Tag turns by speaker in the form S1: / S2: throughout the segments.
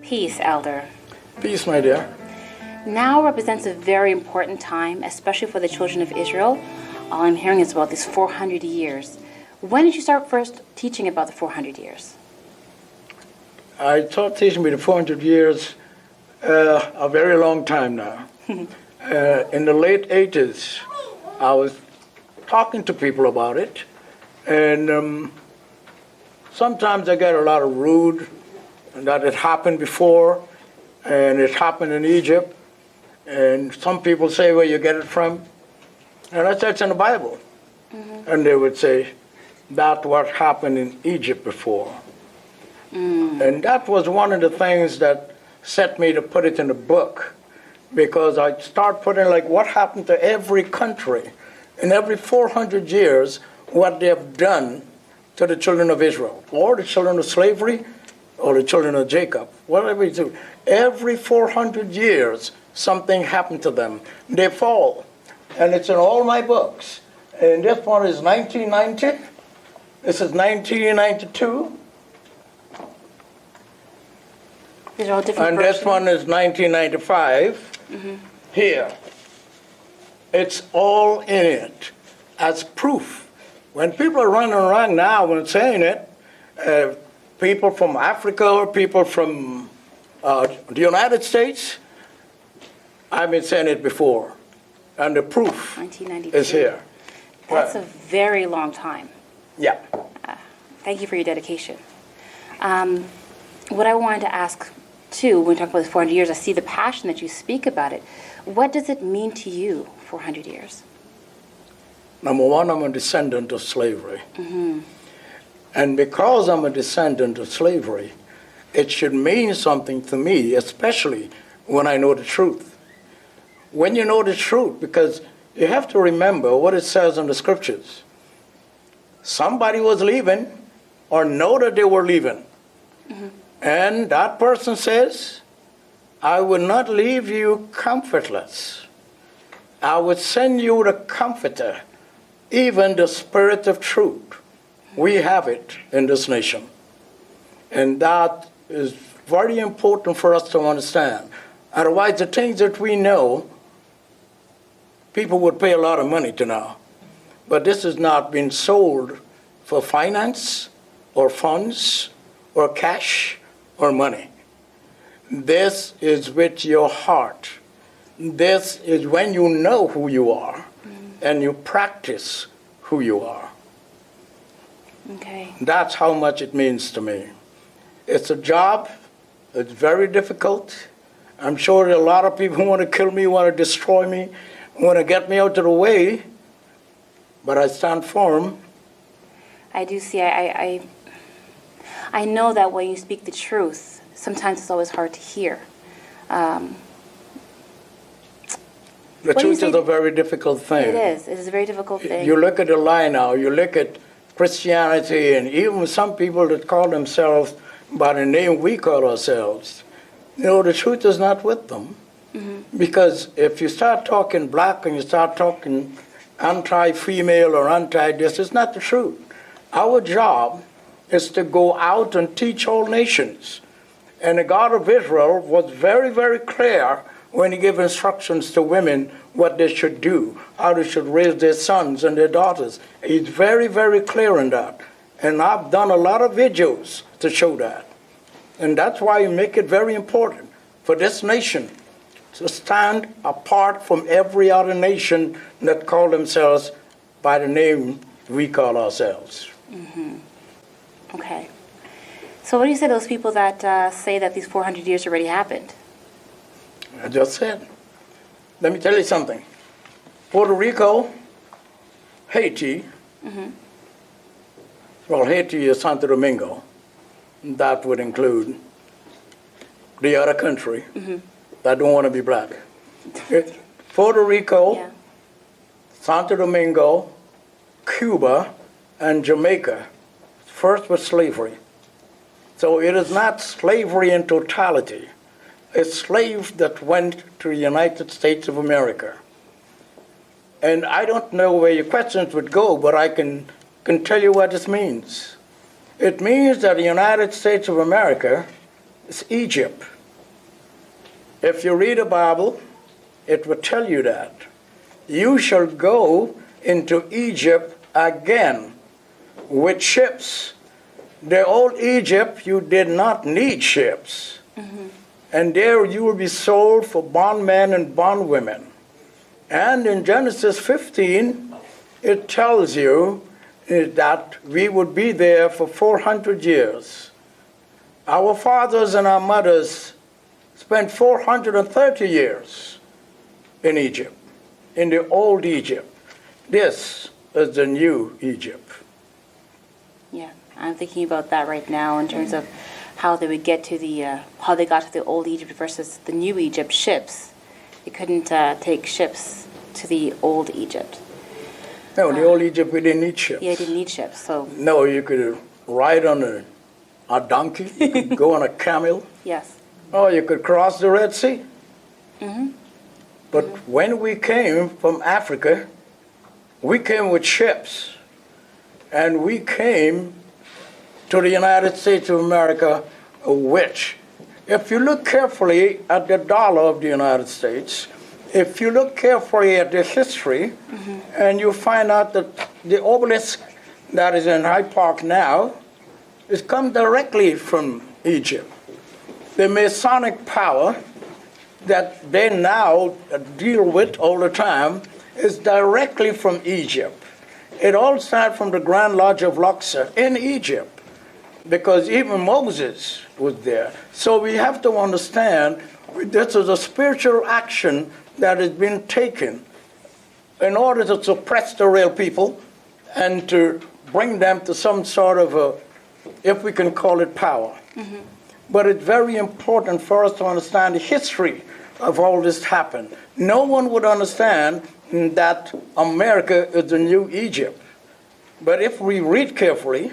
S1: Peace, Elder.
S2: Peace, my dear.
S1: Now represents a very important time, especially for the children of Israel. All I'm hearing is about these 400 years. When did you start first teaching about the 400 years?
S2: I started teaching me the 400 years a very long time now. In the late 80s, I was talking to people about it, and sometimes I get a lot of rude that it happened before, and it happened in Egypt, and some people say where you get it from, and I said it's in the Bible. And they would say, that's what happened in Egypt before. And that was one of the things that set me to put it in the book, because I start putting like what happened to every country in every 400 years, what they have done to the children of Israel, or the children of slavery, or the children of Jacob, whatever you do. Every 400 years, something happened to them. They fall. And it's in all my books. And this one is 1990. This is 1992.
S1: These are all different
S2: And
S1: versions.
S2: this one is 1995. Here. It's all in it as proof. When people are running around now and saying it, people from Africa or people from the United States, I've been saying it before. And the proof
S1: 1992.
S2: is here.
S1: That's a very long time.
S2: Yeah.
S1: Thank you for your dedication. What I wanted to ask, too, when we talk about this 400 years, I see the passion that you speak about it. What does it mean to you, 400 years?
S2: Number one, I'm a descendant of slavery. And because I'm a descendant of slavery, it should mean something to me, especially when I know the truth. When you know the truth, because you have to remember what it says in the scriptures. Somebody was leaving, or know that they were leaving. And that person says, I will not leave you comfortless. I will send you the comforter, even the Spirit of truth. We have it in this nation. And that is very important for us to understand. Otherwise, the things that we know, people would pay a lot of money to know. But this has not been sold for finance or funds or cash or money. This is with your heart. This is when you know who you are and you practice who you are.
S1: Okay.
S2: That's how much it means to me. It's a job. It's very difficult. I'm sure a lot of people want to kill me, want to destroy me, want to get me out of the way, but I stand firm.
S1: I do see, I know that when you speak the truth, sometimes it's always hard to hear.
S2: The
S1: What do you
S2: truth is
S1: say-
S2: a very difficult thing.
S1: It is. It is a very difficult thing.
S2: You look at the lie now, you look at Christianity, and even some people that call themselves by the name we call ourselves, you know, the truth is not with them. Because if you start talking black and you start talking anti-female or anti-this, it's not the truth. Our job is to go out and teach all nations. And the God of Israel was very, very clear when he gave instructions to women what they should do, how they should raise their sons and their daughters. He's very, very clear in that. And I've done a lot of videos to show that. And that's why you make it very important for this nation to stand apart from every other nation that call themselves by the name we call ourselves.
S1: Okay. So what do you say to those people that say that these 400 years already happened?
S2: I just said. Let me tell you something. Puerto Rico, Haiti, well, Haiti is Santo Domingo. That would include the other country that don't want to be black. Puerto Rico,
S1: Yeah.
S2: Santo Domingo, Cuba, and Jamaica, first was slavery. So it is not slavery in totality. It's slaves that went to the United States of America. And I don't know where your questions would go, but I can tell you what this means. It means that the United States of America is Egypt. If you read the Bible, it will tell you that. You shall go into Egypt again with ships. The old Egypt, you did not need ships. And there you will be sold for bondmen and bondwomen. And in Genesis 15, it tells you that we would be there for 400 years. Our fathers and our mothers spent 430 years in Egypt, in the old Egypt. This is the new Egypt.
S1: Yeah, I'm thinking about that right now in terms of how they would get to how they got to the old Egypt versus the new Egypt, ships. They couldn't take ships to the old Egypt.
S2: No, the old Egypt, we didn't need ships.
S1: Yeah, they didn't need ships, so.
S2: No, you could ride on a donkey, you could go on a camel.
S1: Yes.
S2: Or you could cross the Red Sea. But when we came from Africa, we came with ships. And we came to the United States of America, which, if you look carefully at the dollar of the United States, if you look carefully at the history, and you find out that the obelisk that is in Hyde Park now is come directly from Egypt. The Masonic power that they now deal with all the time is directly from Egypt. It all started from the Grand Lodge of Luxor in Egypt, because even Moses was there. So we have to understand this is a spiritual action that has been taken in order to suppress the real people and to bring them to some sort of a, if we can call it, power. But it's very important for us to understand the history of all this happened. No one would understand that America is the new Egypt. But if we read carefully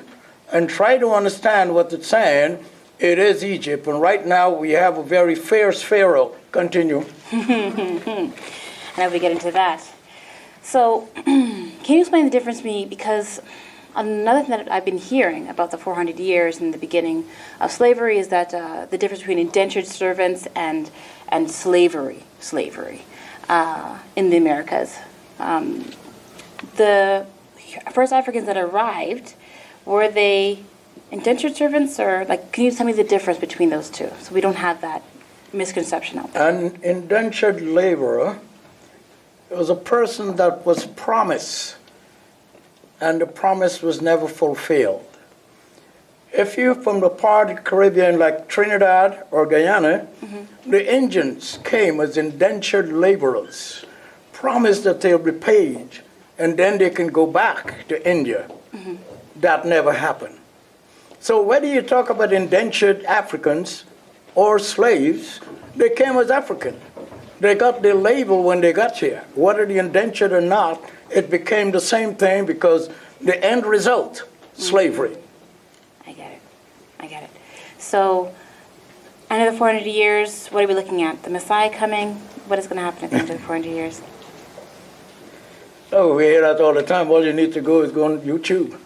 S2: and try to understand what it's saying, it is Egypt. And right now we have a very fierce Pharaoh. Continue.
S1: And I will get into that. So, can you explain the difference to me? Because another thing that I've been hearing about the 400 years and the beginning of slavery is that the difference between indentured servants and slavery in the Americas. The first Africans that arrived, were they indentured servants, or can you tell me the difference between those two so we don't have that misconception out there?
S2: An indentured laborer was a person that was promised, and the promise was never fulfilled. If you're from the part of the Caribbean like Trinidad or Guyana, the Indians came as indentured laborers, promised that they'll be paid, and then they can go back to India. That never happened. So whether you talk about indentured Africans or slaves, they came as African. They got their label when they got here. Whether they indentured or not, it became the same thing because the end result, slavery.
S1: I get it. So, another 400 years, what are we looking at? The Messiah coming? What is going to happen at the end of the 400 years?
S2: Oh, we hear that all the time. All you need to go is go on YouTube.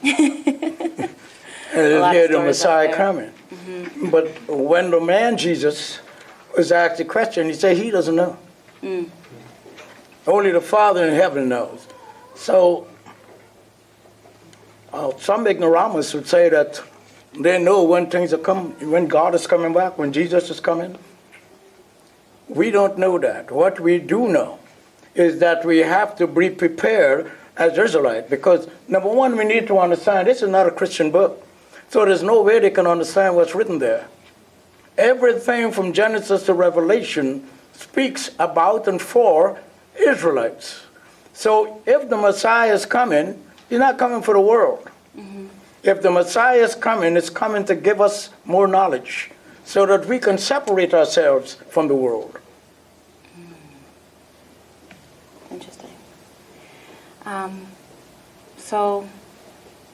S2: And hear the Messiah coming. But when the man Jesus was asked the question, he said he doesn't know. Only the Father in heaven knows. So some ignoramus would say that they know when things are coming, when God is coming back, when Jesus is coming. We don't know that. What we do know is that we have to be prepared as Israelite, because number one, we need to understand this is not a Christian book. So there's no way they can understand what's written there. Everything from Genesis to Revelation speaks about and for Israelites. So if the Messiah is coming, he's not coming for the world. If the Messiah is coming, it's coming to give us more knowledge so that we can separate ourselves from the world.
S1: Interesting. So,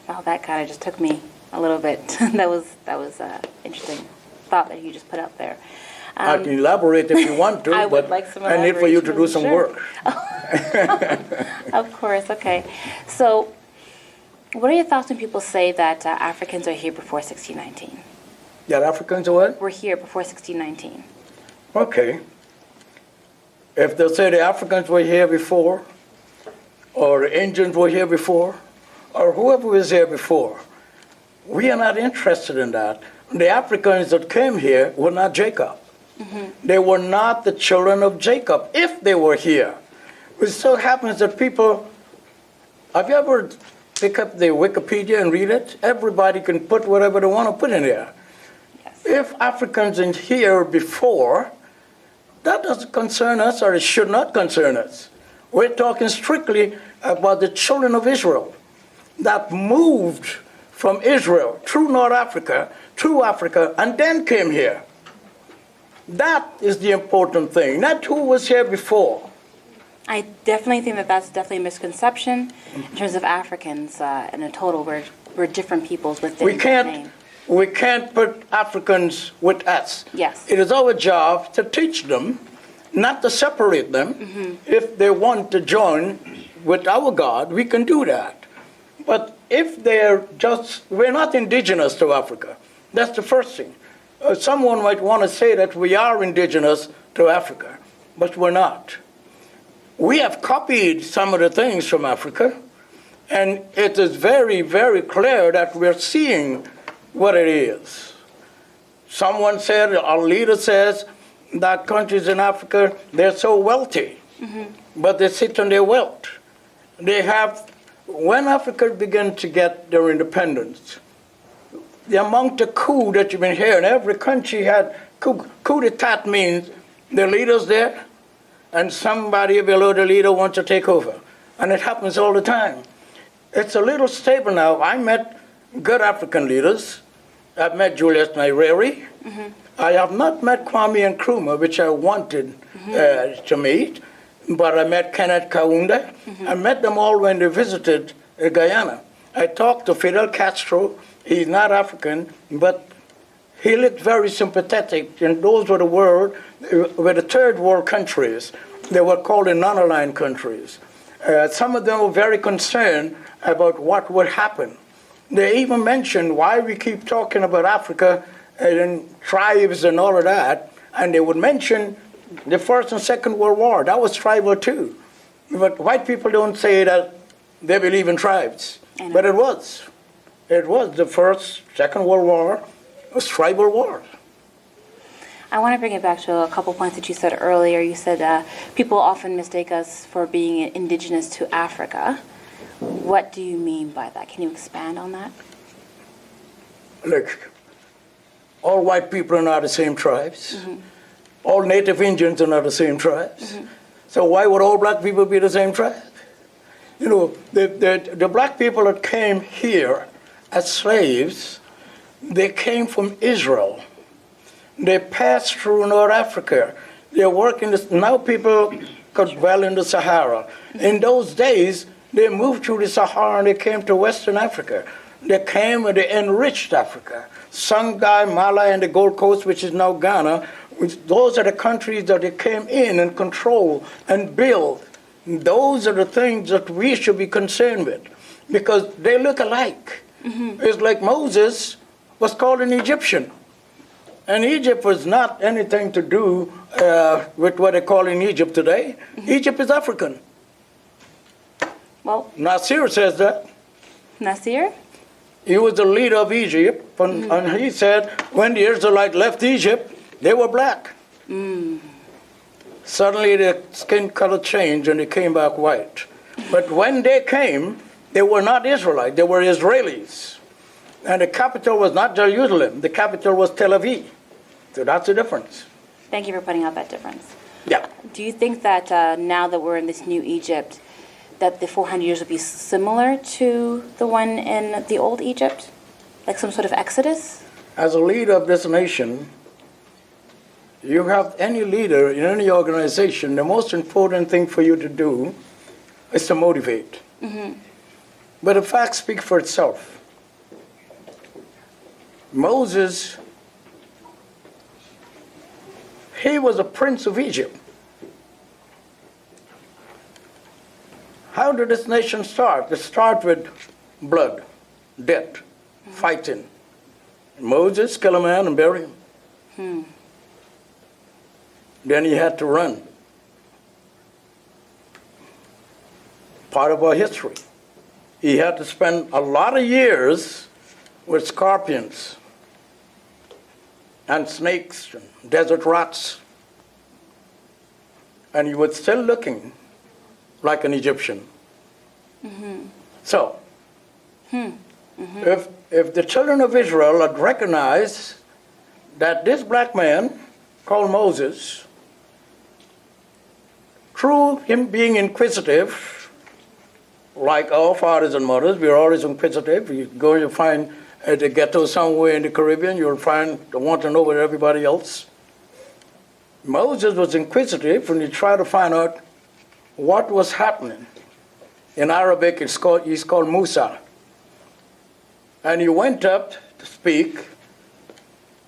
S1: wow, that kind of just took me a little bit. that was interesting thought that you just put out there.
S2: I can elaborate if you want to,
S1: I would
S2: but
S1: like some
S2: I need for you to do
S1: elaboration,
S2: some
S1: sure.
S2: work.
S1: Of course, okay. So, what are your thoughts when people say that Africans are here before 1619?
S2: That Africans are what?
S1: We're here before 1619.
S2: Okay. If they say the Africans were here before, or the Indians were here before, or whoever was here before, we are not interested in that. The Africans that came here were not Jacob. They were not the children of Jacob, if they were here. It so happens that people, have you ever pick up the Wikipedia and read it? Everybody can put whatever they want to put in there.
S1: Yes.
S2: If Africans are here before, that doesn't concern us, or it should not concern us. We're talking strictly about the children of Israel that moved from Israel through North Africa, through Africa, and then came here. That is the important thing, not who was here before.
S1: I definitely think that that's definitely a misconception in terms of Africans in a total. We're different peoples within that name.
S2: We can't put Africans with us.
S1: Yes.
S2: It is our job to teach them, not to separate them. If they want to join with our God, we can do that. But if we're not indigenous to Africa. That's the first thing. Someone might want to say that we are indigenous to Africa, but we're not. We have copied some of the things from Africa, and it is very, very clear that we're seeing what it is. Someone said, our leader says, that countries in Africa, they're so wealthy, but they sit on their wealth. When Africa began to get their independence, the amount of coup that you've been hearing, every country had coup d'etat means the leader's there, and somebody below the leader wants to take over. And it happens all the time. It's a little stable now. I met good African leaders. I've met Julius Nyerere. I have not met Kwame Nkrumah, which I wanted to meet, but I met Kenneth Kaunda. I met them all when they visited Guyana. I talked to Fidel Castro. He's not African, but he looked very sympathetic, and those were the third world countries. They were called the non-aligned countries. Some of them were very concerned about what would happen. They even mentioned why we keep talking about Africa and tribes and all of that, and they would mention the First and Second World War. That was tribal too. But white people don't say that they believe in tribes, but it was. It was the First, Second World War, was tribal war.
S1: I want to bring it back to a couple points that you said earlier. You said people often mistake us for being indigenous to Africa. What do you mean by that? Can you expand on that?
S2: Look, all white people are not the same tribes. All native Indians are not the same tribes. So why would all black people be the same tribe? You know, the black people that came here as slaves, they came from Israel. They passed through North Africa. They work now people could dwell in the Sahara. In those days, they moved through the Sahara and they came to Western Africa. They came and they enriched Africa. Songhai, Mala, and the Gold Coast, which is now Ghana, those are the countries that they came in and controlled and built. Those are the things that we should be concerned with, because they look alike. It's like Moses was called an Egyptian. And Egypt was not anything to do with what they call in Egypt today. Egypt is African.
S1: Well,
S2: Nasir says that.
S1: Nasir?
S2: He was the leader of Egypt, and he said when the Israelites left Egypt, they were black. Suddenly their skin color changed and they came back white. But when they came, they were not Israelites, they were Israelis. And the capital was not Jerusalem, the capital was Tel Aviv. So that's the difference.
S1: Thank you for pointing out that difference.
S2: Yeah.
S1: Do you think that now that we're in this new Egypt, that the 400 years will be similar to the one in the old Egypt? Like some sort of exodus?
S2: As a leader of this nation, you have any leader in any organization, the most important thing for you to do is to motivate. But the facts speak for itself. Moses, he was a prince of Egypt. How did this nation start? It started with blood, death, fighting. Moses killed a man and buried him. Then he had to run. part of our history. He had to spend a lot of years with scorpions and snakes and desert rats. And he was still looking like an Egyptian. Mm-hmm. So, if the children of Israel had recognized that this black man called Moses, through him being inquisitive, like our fathers and mothers, we're always inquisitive. You go and you find at the ghetto somewhere in the Caribbean, you'll find they want to know about everybody else. Moses was inquisitive and he tried to find out what was happening. In Arabic, he's called Musa. And he went up to speak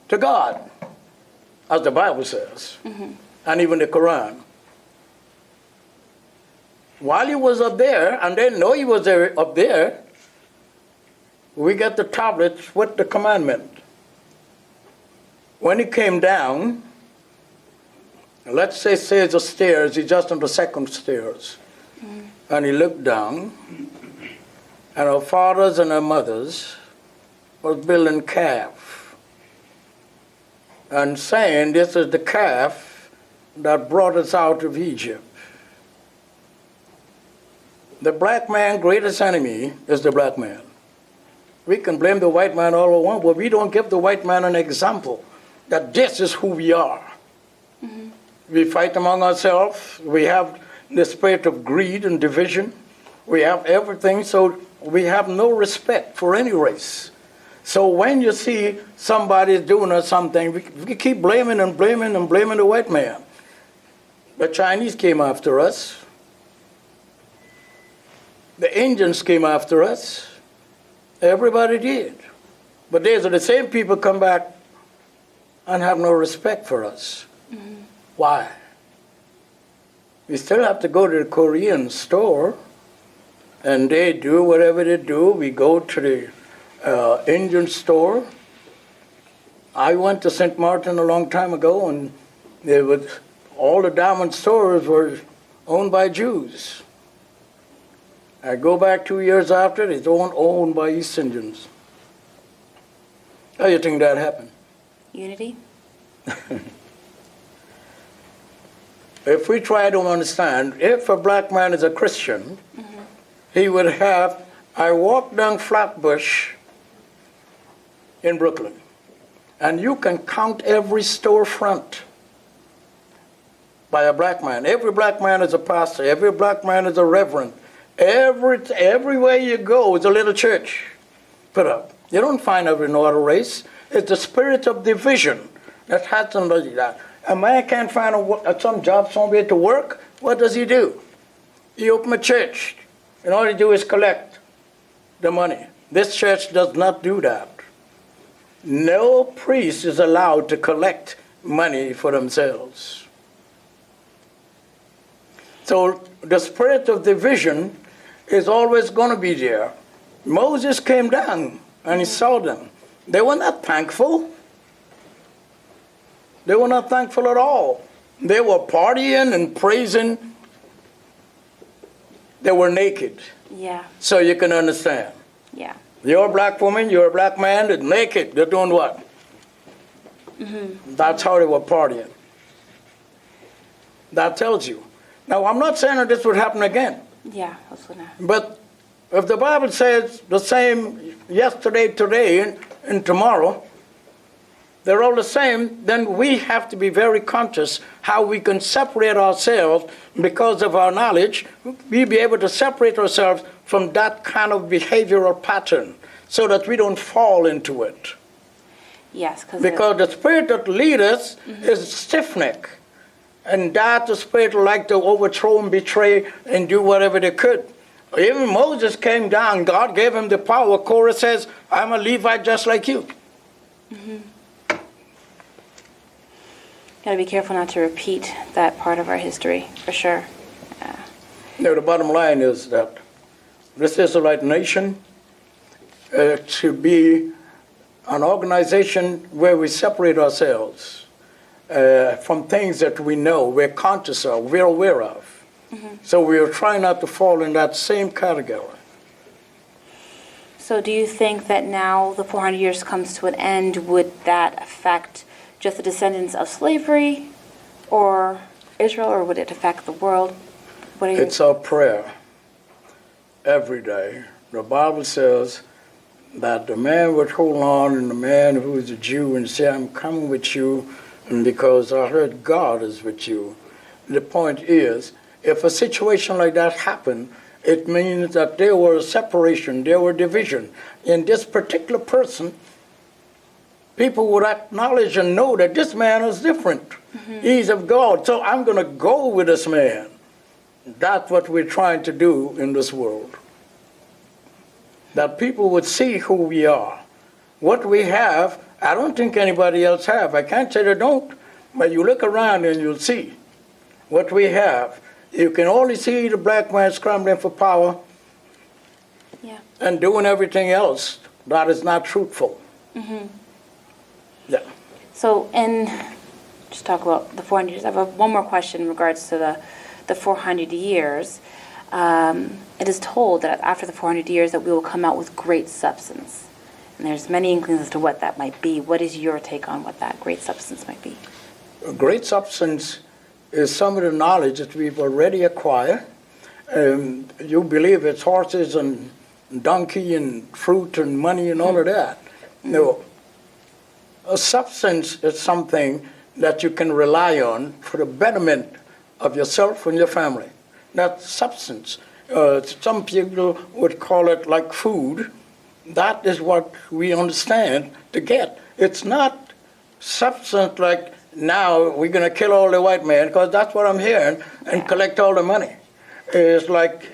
S2: to God, as the Bible says, and even the Quran. While he was up there, and they know he was there, up there, we got the tablets with the commandment. When he came down, let's say the stairs, he's just on the second stairs. And he looked down, and our fathers and our mothers was building calf. And saying, this is the calf that brought us out of Egypt. The black man's greatest enemy is the black man. We can blame the white man all we want, but we don't give the white man an example that this is who we are. We fight among ourselves. We have the spirit of greed and division. We have everything, so we have no respect for any race. So when you see somebody doing us something, we keep blaming and blaming and blaming the white man. The Chinese came after us. The Indians came after us. Everybody did. But these are the same people come back and have no respect for us. Why? We still have to go to the Korean store, and they do whatever they do. We go to the Indian store. I went to St. Martin a long time ago, and all the diamond stores were owned by Jews. I go back 2 years after, it's owned by East Indians. How do you think that happened?
S1: Unity?
S2: If we try to understand, if a black man is a Christian, he would have, I walked down Flatbush in Brooklyn, and you can count every storefront by a black man. Every black man is a pastor. Every black man is a reverend. Everywhere you go is a little church put up. You don't find every no other race. It's the spirit of division that has somebody that. A man can't find some job somewhere to work. What does he do? He opens a church, and all he do is collect the money. This church does not do that. No priest is allowed to collect money for themselves. So the spirit of division is always going to be there. Moses came down and he saw them. They were not thankful. They were not thankful at all. They were partying and praising. They were naked.
S1: Yeah.
S2: So you can understand.
S1: Yeah.
S2: You're a black woman, you're a black man, they're naked. They're doing what? That's how they were partying. That tells you. Now, I'm not saying that this would happen again.
S1: Yeah, that's what
S2: But if the Bible says the same yesterday, today, and tomorrow, they're all the same, then we have to be very conscious how we can separate ourselves because of our knowledge. We'll be able to separate ourselves from that kind of behavioral pattern so that we don't fall into it.
S1: Yes,
S2: because the spirit that leads us is stiff-necked. And that the spirit would like to overthrow and betray and do whatever they could. Even Moses came down. God gave him the power. Korah says, I'm a Levite just like you.
S1: Got to be careful not to repeat that part of our history, for sure.
S2: Now, the bottom line is that this Israelite nation should be an organization where we separate ourselves from things that we know, we're conscious of, we're aware of. So we are trying not to fall in that same category.
S1: So do you think that now the 400 years comes to an end, would that affect just the descendants of slavery or Israel, or would it affect the world? What are
S2: It's our prayer every day. The Bible says that the man would hold on, and the man who is a Jew and say, I'm coming with you, and because I heard God is with you. The point is, if a situation like that happened, it means that there was separation, there were division. In this particular person, people would acknowledge and know that this man is different. He's of God, so I'm going to go with this man. That's what we're trying to do in this world. That people would see who we are. What we have, I don't think anybody else have. I can't say they don't, but you look around and you'll see what we have. You can only see the black man scrambling for power and doing everything else that is not truthful. Yeah.
S1: So, just talk about the 400 years. I have one more question in regards to the 400 years. It is told that after the 400 years that we will come out with great substance. And there's many inklings as to what that might be. What is your take on what that great substance might be?
S2: A great substance is some of the knowledge that we've already acquired. You believe it's horses and donkey and fruit and money and all of that. No. A substance is something that you can rely on for the betterment of yourself and your family. That's substance. Some people would call it like food. That is what we understand to get. It's not substance like, now we're going to kill all the white men, because that's what I'm hearing, and collect all the money. It's like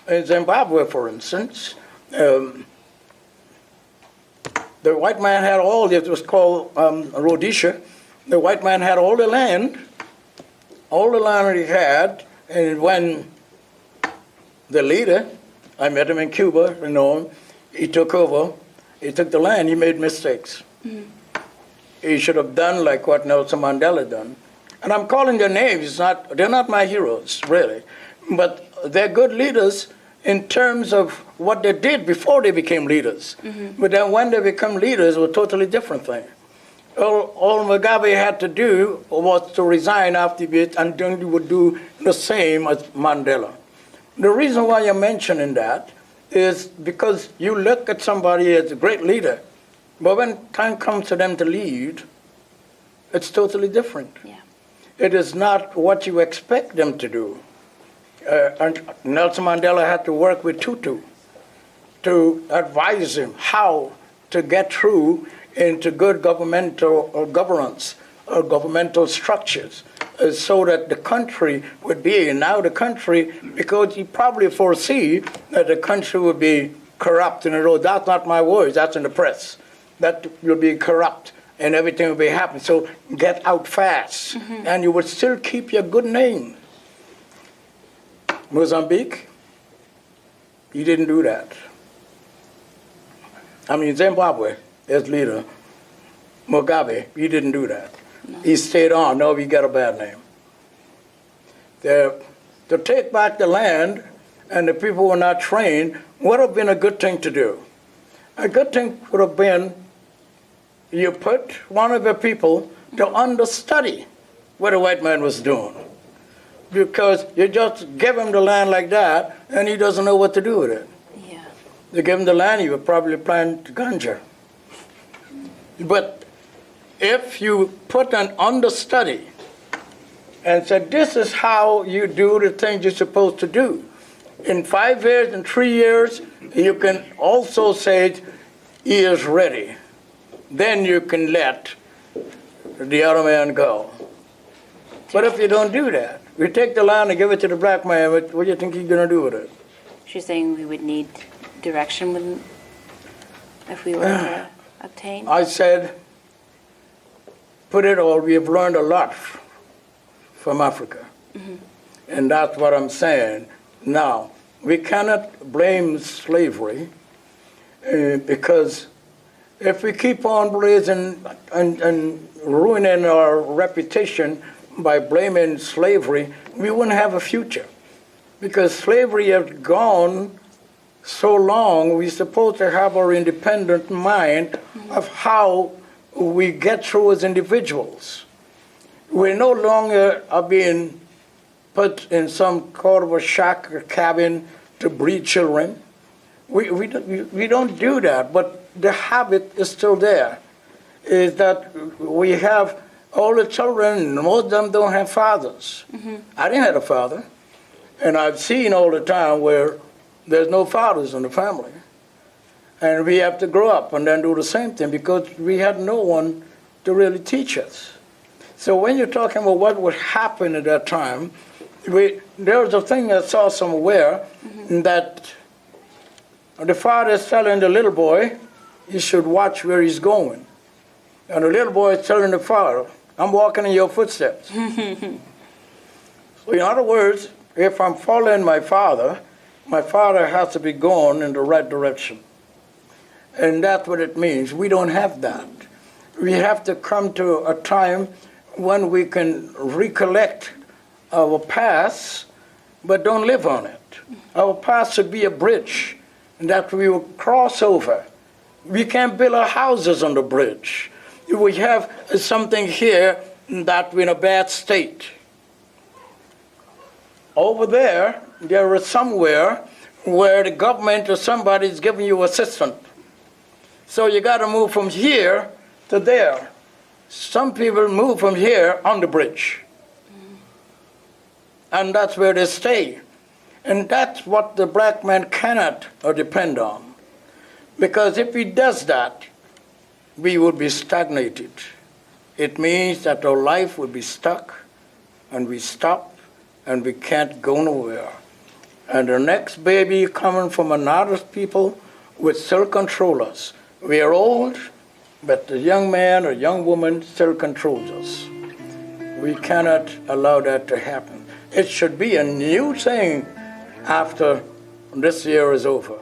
S2: in Zimbabwe, for instance, the white man had all, it was called Rhodesia. The white man had all the land that he had, and when the leader, I met him in Cuba, you know, he took over, he took the land, he made mistakes. He should have done like what Nelson Mandela done. And I'm calling their names, they're not my heroes, really. But they're good leaders in terms of what they did before they became leaders. But then when they become leaders, it was a totally different thing. All Mugabe had to do was to resign after it, and then he would do the same as Mandela. The reason why I'm mentioning that is because you look at somebody as a great leader, but when time comes for them to lead, it's totally different.
S1: Yeah.
S2: It is not what you expect them to do. And Nelson Mandela had to work with Tutu to advise him how to get through into good governmental governance or governmental structures, so that the country would be, and now the country, because he probably foresee that the country would be corrupt, and that's not my words, that's in the press, that will be corrupt and everything will be happening. So get out fast, and you would still keep your good name. Mozambique, he didn't do that. I mean, Zimbabwe, as leader, Mugabe, he didn't do that. No. He stayed on. No, we got a bad name. To take back the land and the people were not trained would have been a good thing to do. A good thing would have been you put one of the people to understudy what the white man was doing. Because you just give him the land like that, and he doesn't know what to do with it.
S1: Yeah.
S2: You give him the land, he would probably plant ganja. But if you put an understudy and said, this is how you do the things you're supposed to do, in 5 years, in 3 years, you can also say, he is ready. Then you can let the other man go. But if you don't do that, we take the land and give it to the black man, what do you think he's going to do with it?
S1: She's saying we would need direction if we were to obtain?
S2: I said, put it all, we have learned a lot from Africa. And that's what I'm saying. Now, we cannot blame slavery because if we keep on blazing and ruining our reputation by blaming slavery, we wouldn't have a future. because slavery has gone so long, we're supposed to have our independent mind of how we get through as individuals. We no longer are being put in some kind of a shack or cabin to breed children. We don't do that, but the habit is still there, is that we have all the children, most of them don't have fathers. I didn't have a father, and I've seen all the time where there's no fathers in the family. And we have to grow up and then do the same thing because we had no one to really teach us. So when you're talking about what would happen at that time, there was a thing I saw somewhere that the father is telling the little boy, you should watch where he's going. And the little boy is telling the father, I'm walking in your footsteps. So in other words, if I'm following my father has to be going in the right direction. And that's what it means. We don't have that. We have to come to a time when we can recollect our past, but don't live on it. Our past should be a bridge that we will cross over. We can't build our houses on the bridge. We have something here that we're in a bad state. Over there is somewhere where the government or somebody is giving you assistance. So you got to move from here to there. Some people move from here on the bridge. And that's where they stay. And that's what the black man cannot depend on. Because if he does that, we would be stagnated. It means that our life would be stuck, and we stop, and we can't go nowhere. And the next baby coming from another people would still control us. We are old, but the young man or young woman still controls us. We cannot allow that to happen. It should be a new thing after this year is over.